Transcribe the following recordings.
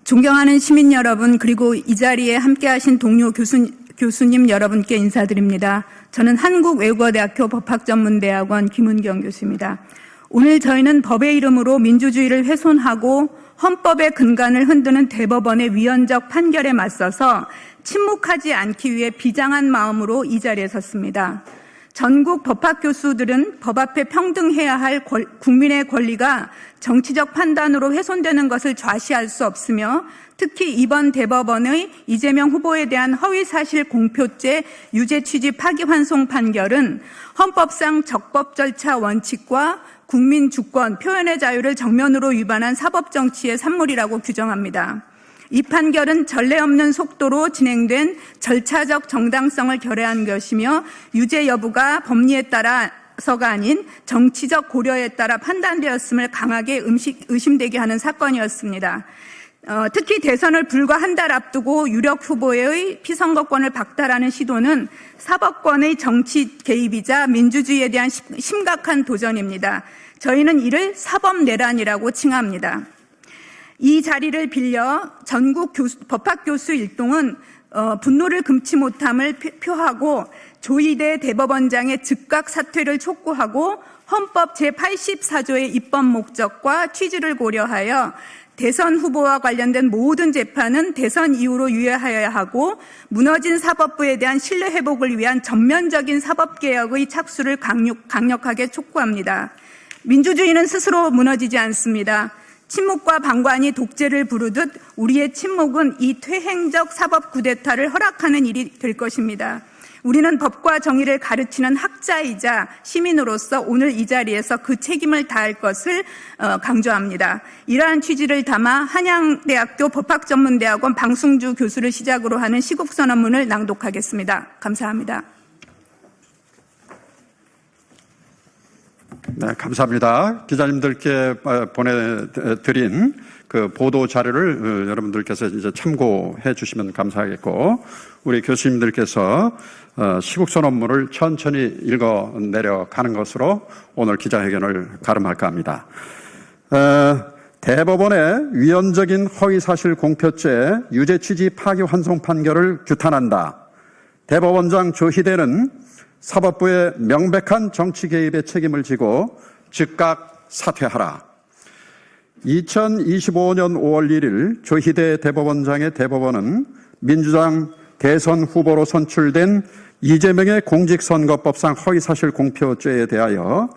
존경하는 시민 여러분, 그리고 이 자리에 함께하신 동료 교수님 여러분께 인사드립니다. 저는 한국외국어대학교 법학전문대학원 김은경 교수입니다. 오늘 저희는 법의 이름으로 민주주의를 훼손하고 헌법의 근간을 흔드는 대법원의 위헌적 판결에 맞서서 침묵하지 않기 위해 비장한 마음으로 이 자리에 섰습니다. 전국 법학 교수들은 법 앞에 평등해야 할 국민의 권리가 정치적 판단으로 훼손되는 것을 좌시할 수 없으며, 특히 이번 대법원의 이재명 후보에 대한 허위사실 공표죄 유죄 취지 파기환송 판결은 헌법상 적법 절차 원칙과 국민 주권, 표현의 자유를 정면으로 위반한 사법정치의 산물이라고 규정합니다. 이 판결은 전례 없는 속도로 진행된 절차적 정당성을 결여한 것이며, 유죄 여부가 법리에 따라서가 아닌 정치적 고려에 따라 판단되었음을 강하게 의심되게 하는 사건이었습니다. 특히 대선을 불과 한 달 앞두고 유력 후보의 피선거권을 박탈하는 시도는 사법권의 정치 개입이자 민주주의에 대한 심각한 도전입니다. 저희는 이를 사법내란이라고 칭합니다. 이 자리를 빌려 전국 법학교수 일동은 분노를 금치 못함을 표하고 조희대 대법원장의 즉각 사퇴를 촉구하고 헌법 제84조의 입법 목적과 취지를 고려하여 대선 후보와 관련된 모든 재판은 대선 이후로 유예하여야 하고, 무너진 사법부에 대한 신뢰 회복을 위한 전면적인 사법개혁의 착수를 강력하게 촉구합니다. 민주주의는 스스로 무너지지 않습니다. 침묵과 방관이 독재를 부르듯 우리의 침묵은 이 퇴행적 사법 쿠데타를 허락하는 일이 될 것입니다. 우리는 법과 정의를 가르치는 학자이자 시민으로서 오늘 이 자리에서 그 책임을 다할 것을 강조합니다. 이러한 취지를 담아 한양대학교 법학전문대학원 방승주 교수를 시작으로 하는 시국선언문을 낭독하겠습니다. 감사합니다. 네, 감사합니다. 기자님들께 보내드린 그 보도 자료를 여러분들께서 이제 참고해 주시면 감사하겠고, 우리 교수님들께서 시국선언문을 천천히 읽어 내려가는 것으로 오늘 기자회견을 가름할까 합니다. 대법원의 위헌적인 허위사실 공표죄 유죄 취지 파기환송 판결을 규탄한다. 대법원장 조희대는 사법부의 명백한 정치 개입의 책임을 지고 즉각 사퇴하라. 2025년 5월 1일 조희대 대법원장의 대법원은 민주당 대선 후보로 선출된 이재명의 공직선거법상 허위사실 공표죄에 대하여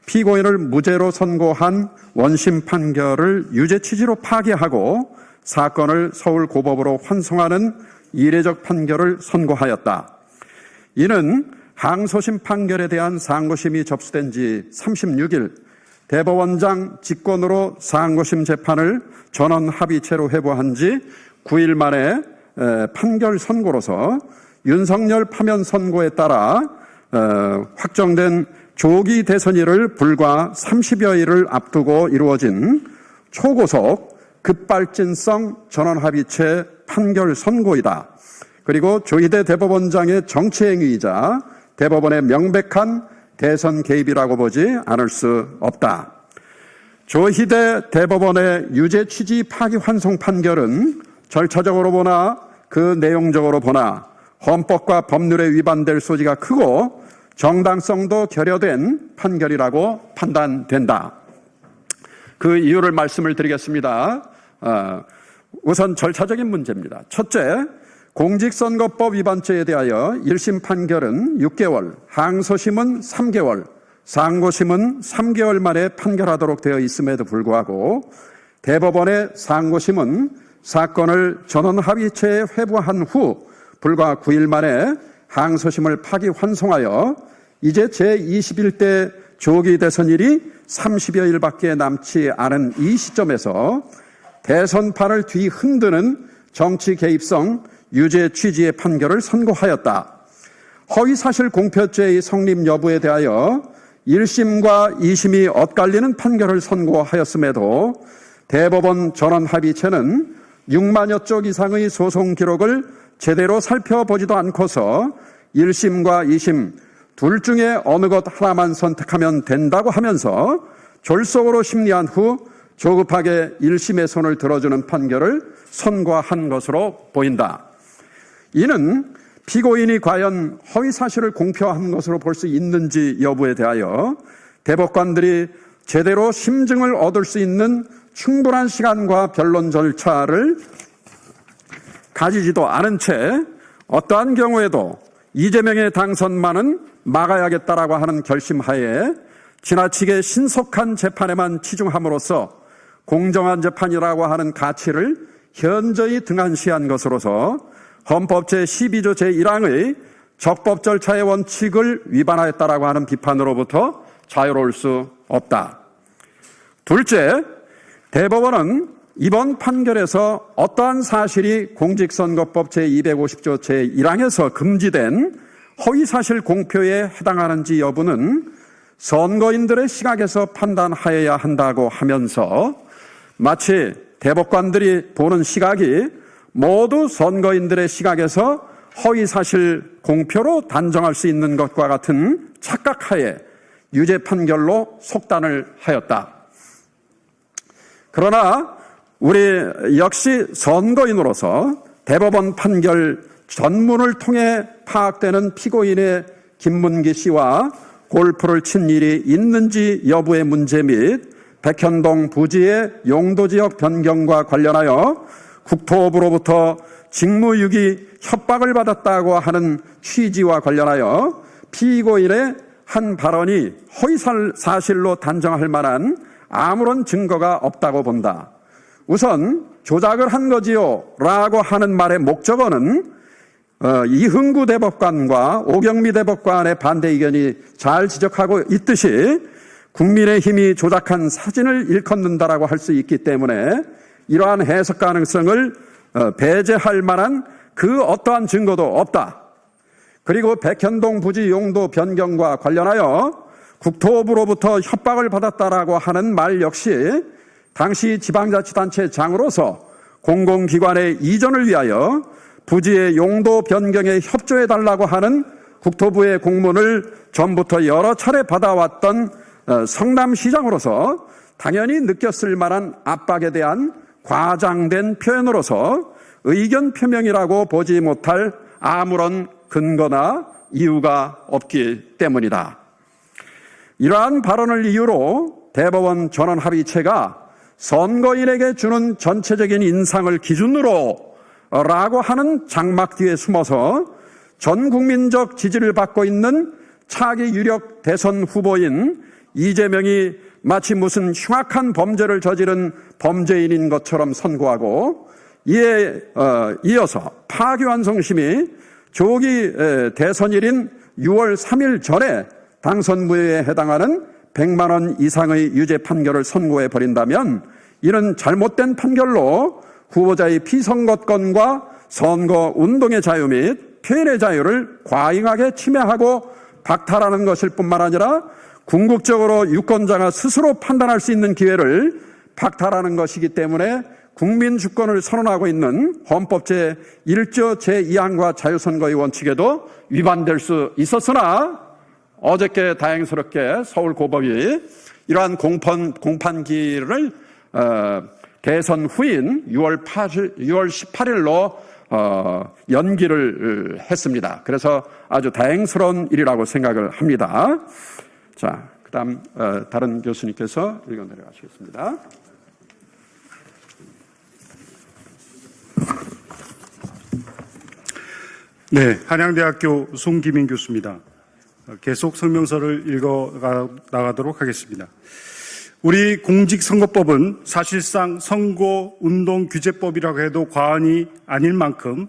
피고인을 무죄로 선고한 원심 판결을 유죄 취지로 파기하고 사건을 서울고법으로 환송하는 이례적 판결을 선고하였다. 이는 항소심 판결에 대한 상고심이 접수된 지 36일 대법원장 직권으로 상고심 재판을 전원 합의체로 회부한 지 9일 만에 판결 선고로서 윤석열 파면 선고에 따라 확정된 조기 대선일을 불과 30여일을 앞두고 이루어진 초고속 급발진성 전원 합의체 판결 선고이다. 그리고 조희대 대법원장의 정치행위이자 대법원의 명백한 대선 개입이라고 보지 않을 수 없다. 조희대 대법원의 유죄 취지 파기환송 판결은 절차적으로 보나 그 내용적으로 보나 헌법과 법률에 위반될 소지가 크고 정당성도 결여된 판결이라고 판단된다. 그 이유를 말씀을 드리겠습니다. 우선 절차적인 문제입니다. 첫째, 공직선거법 위반죄에 대하여 1심 판결은 6개월, 항소심은 3개월, 상고심은 3개월 만에 판결하도록 되어 있음에도 불구하고 대법원의 상고심은 사건을 전원합의체에 회부한 후 불과 9일 만에 항소심을 파기환송하여 이제 제21대 조기 대선일이 30여일밖에 남지 않은 이 시점에서 대선판을 뒤흔드는 정치 개입성 유죄 취지의 판결을 선고하였다. 허위사실 공표죄의 성립 여부에 대하여 1심과 2심이 엇갈리는 판결을 선고하였음에도 대법원 전원합의체는 6만여 쪽 이상의 소송 기록을 제대로 살펴보지도 않고서 1심과 2심 둘 중에 어느 것 하나만 선택하면 된다고 하면서 졸속으로 심리한 후 조급하게 1심의 손을 들어주는 판결을 선고한 것으로 보인다. 이는 피고인이 과연 허위사실을 공표한 것으로 볼 수 있는지 여부에 대하여 대법관들이 제대로 심증을 얻을 수 있는 충분한 시간과 변론 절차를 가지지도 않은 채 어떠한 경우에도 이재명의 당선만은 막아야겠다라고 하는 결심하에 지나치게 신속한 재판에만 치중함으로써 공정한 재판이라고 하는 가치를 현저히 등한시한 것으로서 헌법 제12조 제1항의 적법 절차의 원칙을 위반하였다라고 하는 비판으로부터 자유로울 수 없다. 둘째, 대법원은 이번 판결에서 어떠한 사실이 공직선거법 제250조 제1항에서 금지된 허위사실 공표에 해당하는지 여부는 선거인들의 시각에서 판단하여야 한다고 하면서 마치 대법관들이 보는 시각이 모두 선거인들의 시각에서 허위사실 공표로 단정할 수 있는 것과 같은 착각하에 유죄 판결로 속단을 하였다. 그러나 우리 역시 선거인으로서 대법원 판결 전문을 통해 파악되는 피고인의 김문기 씨와 골프를 친 일이 있는지 여부의 문제 및 백현동 부지의 용도지역 변경과 관련하여 국토부로부터 직무유기 협박을 받았다고 하는 취지와 관련하여 피고인의 한 발언이 허위사실로 단정할 만한 아무런 증거가 없다고 본다. 우선 조작을 한 거지요 라고 하는 말의 목적어는 이흥구 대법관과 오경미 대법관의 반대 의견이 잘 지적하고 있듯이 국민의힘이 조작한 사진을 일컫는다라고 할 수 있기 때문에 이러한 해석 가능성을 배제할 만한 그 어떠한 증거도 없다. 그리고 백현동 부지 용도 변경과 관련하여 국토부로부터 협박을 받았다라고 하는 말 역시 당시 지방자치단체장으로서 공공기관의 이전을 위하여 부지의 용도 변경에 협조해달라고 하는 국토부의 공문을 전부터 여러 차례 받아왔던 성남시장으로서 당연히 느꼈을 만한 압박에 대한 과장된 표현으로서 의견 표명이라고 보지 못할 아무런 근거나 이유가 없기 때문이다. 이러한 발언을 이유로 대법원 전원합의체가 선거인에게 주는 전체적인 인상을 기준으로 라고 하는 장막 뒤에 숨어서 전 국민적 지지를 받고 있는 차기 유력 대선 후보인 이재명이 마치 무슨 흉악한 범죄를 저지른 범죄인인 것처럼 선고하고 이에 이어서 파기환송심이 조기 대선일인 6월 3일 전에 당선 무효에 해당하는 100만 원 이상의 유죄 판결을 선고해 버린다면 이는 잘못된 판결로 후보자의 피선거권과 선거 운동의 자유 및 표현의 자유를 과잉하게 침해하고 박탈하는 것일 뿐만 아니라 궁극적으로 유권자가 스스로 판단할 수 있는 기회를 박탈하는 것이기 때문에 국민 주권을 선언하고 있는 헌법 제1조 제2항과 자유선거의 원칙에도 위반될 수 있었으나 어저께 다행스럽게 서울고법이 이러한 공판기를 대선 후인 6월 18일로 연기를 했습니다. 그래서 아주 다행스러운 일이라고 생각을 합니다. 자, 그다음 다른 교수님께서 읽어 내려가시겠습니다. 네, 한양대학교 송기민 교수입니다. 계속 설명서를 읽어 나가도록 하겠습니다. 우리 공직선거법은 사실상 선거운동규제법이라고 해도 과언이 아닐 만큼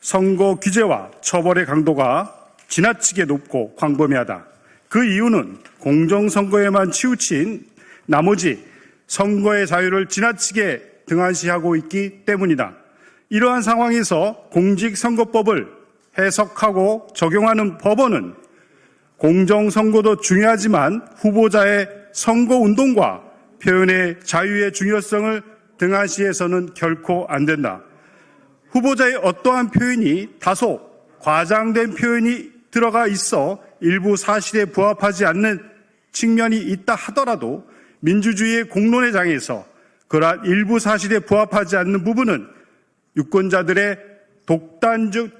선거 규제와 처벌의 강도가 지나치게 높고 광범위하다. 그 이유는 공정선거에만 치우친 나머지 선거의 자유를 지나치게 등한시하고 있기 때문이다. 이러한 상황에서 공직선거법을 해석하고 적용하는 법원은 공정선거도 중요하지만 후보자의 선거운동과 표현의 자유의 중요성을 등한시해서는 결코 안 된다. 후보자의 어떠한 표현이 다소 과장된 표현이 들어가 있어 일부 사실에 부합하지 않는 측면이 있다 하더라도 민주주의의 공론의 장에서 그러한 일부 사실에 부합하지 않는 부분은 유권자들의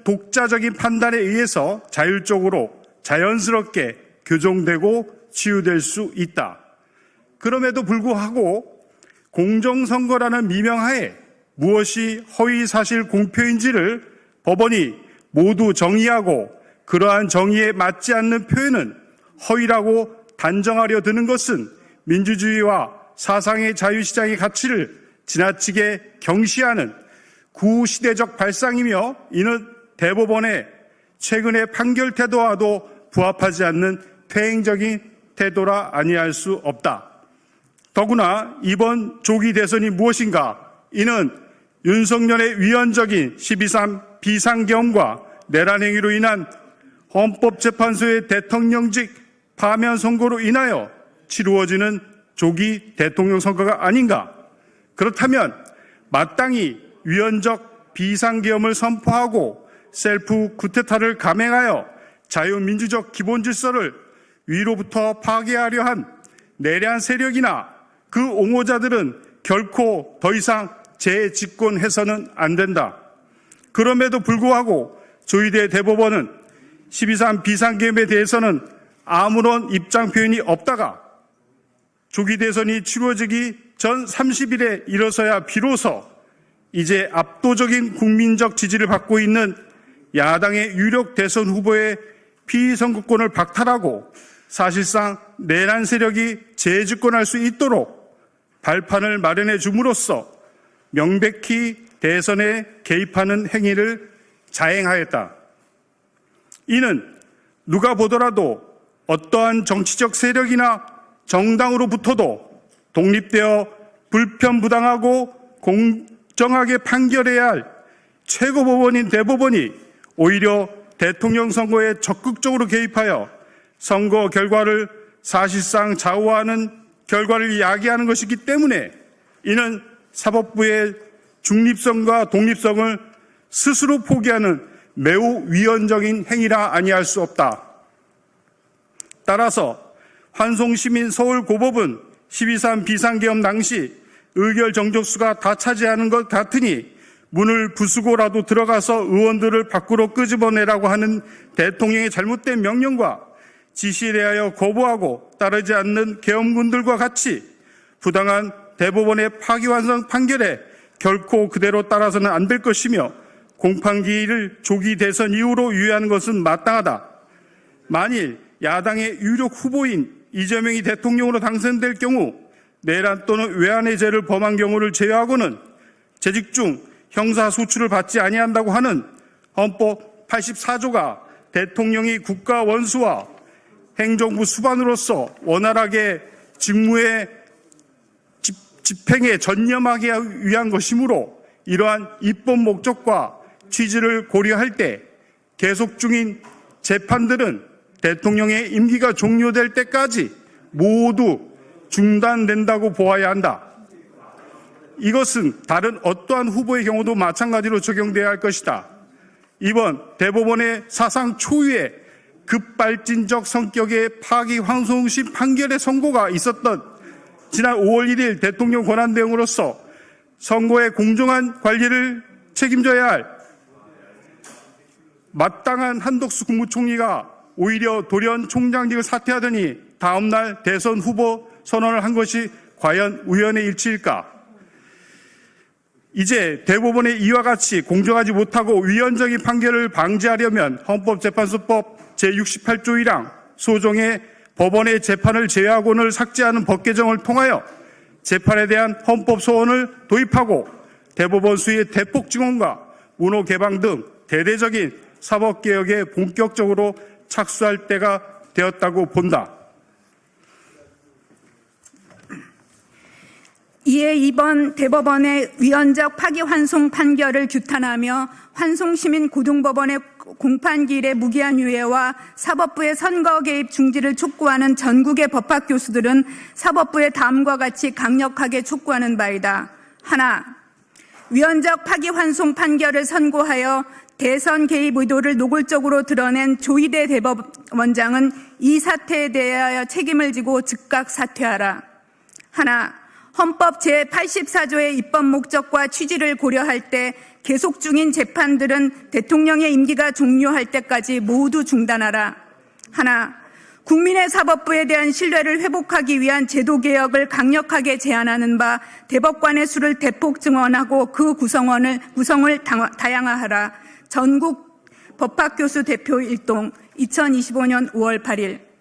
독자적인 판단에 의해서 자율적으로 자연스럽게 교정되고 치유될 수 있다. 그럼에도 불구하고 공정선거라는 미명하에 무엇이 허위사실 공표인지를 법원이 모두 정의하고 그러한 정의에 맞지 않는 표현은 허위라고 단정하려 드는 것은 민주주의와 사상의 자유시장의 가치를 지나치게 경시하는 구시대적 발상이며 이는 대법원의 최근의 판결 태도와도 부합하지 않는 퇴행적인 태도라 아니할 수 없다. 더구나 이번 조기 대선이 무엇인가? 이는 윤석열의 위헌적인 12.3 비상계엄과 내란 행위로 인한 헌법재판소의 대통령직 파면 선고로 인하여 치루어지는 조기 대통령 선거가 아닌가? 그렇다면 마땅히 위헌적 비상계엄을 선포하고 셀프 쿠데타를 감행하여 자유민주적 기본질서를 위로부터 파괴하려 한 내란 세력이나 그 옹호자들은 결코 더 이상 재집권해서는 안 된다. 그럼에도 불구하고 조희대 대법원은 12.3 비상계엄에 대해서는 아무런 입장 표현이 없다가 조기 대선이 치루어지기 전 30일에 이뤄서야 비로소 이제 압도적인 국민적 지지를 받고 있는 야당의 유력 대선 후보의 피선거권을 박탈하고 사실상 내란 세력이 재집권할 수 있도록 발판을 마련해 줌으로써 명백히 대선에 개입하는 행위를 자행하였다. 이는 누가 보더라도 어떠한 정치적 세력이나 정당으로부터도 독립되어 불편부당하고 공정하게 판결해야 할 최고법원인 대법원이 오히려 대통령 선거에 적극적으로 개입하여 선거 결과를 사실상 좌우하는 결과를 야기하는 것이기 때문에 이는 사법부의 중립성과 독립성을 스스로 포기하는 매우 위헌적인 행위라 아니할 수 없다. 따라서 환송시민 서울고법은 12.3 비상계엄 당시 의결 정족수가 다 차지하는 것 같으니 문을 부수고라도 들어가서 의원들을 밖으로 끄집어내라고 하는 대통령의 잘못된 명령과 지시에 대하여 거부하고 따르지 않는 계엄군들과 같이 부당한 대법원의 파기환송 판결에 결코 그대로 따라서는 안 될 것이며 공판기일을 조기 대선 이후로 유예하는 것은 마땅하다. 만일 야당의 유력 후보인 이재명이 대통령으로 당선될 경우 내란 또는 외환의 죄를 범한 경우를 제외하고는 재직 중 형사소추를 받지 아니한다고 하는 헌법 84조가 대통령이 국가 원수와 행정부 수반으로서 원활하게 직무의 집행에 전념하기 위한 것이므로 이러한 입법 목적과 취지를 고려할 때 계속 중인 재판들은 대통령의 임기가 종료될 때까지 모두 중단된다고 보아야 한다. 이것은 다른 어떠한 후보의 경우도 마찬가지로 적용돼야 할 것이다. 이번 대법원의 사상 초유의 급발진적 성격의 파기환송심 판결의 선고가 있었던 지난 5월 1일 대통령 권한대행으로서 선거의 공정한 관리를 책임져야 할 마땅한 한덕수 국무총리가 오히려 돌연 총장직을 사퇴하더니 다음날 대선 후보 선언을 한 것이 과연 우연의 일치일까? 이제 대법원의 이와 같이 공정하지 못하고 위헌적인 판결을 방지하려면 헌법재판소법 제68조 1항 소정의 법원의 재판을 제외하고는 삭제하는 법 개정을 통하여 재판에 대한 헌법 소원을 도입하고 대법원 수의 대폭 증원과 문호 개방 등 대대적인 사법개혁에 본격적으로 착수할 때가 되었다고 본다. 이에 이번 대법원의 위헌적 파기환송 판결을 규탄하며 환송시민 고등법원의 공판기일의 무기한 유예와 사법부의 선거 개입 중지를 촉구하는 전국의 법학 교수들은 사법부의 다음과 같이 강력하게 촉구하는 바이다. 하나, 위헌적 파기환송 판결을 선고하여 대선 개입 의도를 노골적으로 드러낸 조희대 대법원장은 이 사태에 대하여 책임을 지고 즉각 사퇴하라. 하나, 헌법 제84조의 입법 목적과 취지를 고려할 때 계속 중인 재판들은 대통령의 임기가 종료할 때까지 모두 중단하라. 하나, 국민의 사법부에 대한 신뢰를 회복하기 위한 제도개혁을 강력하게 제안하는 바 대법관의 수를 대폭 증원하고 그 구성을 다양화하라. 전국 법학교수 대표 일동 2025년 5월 8일.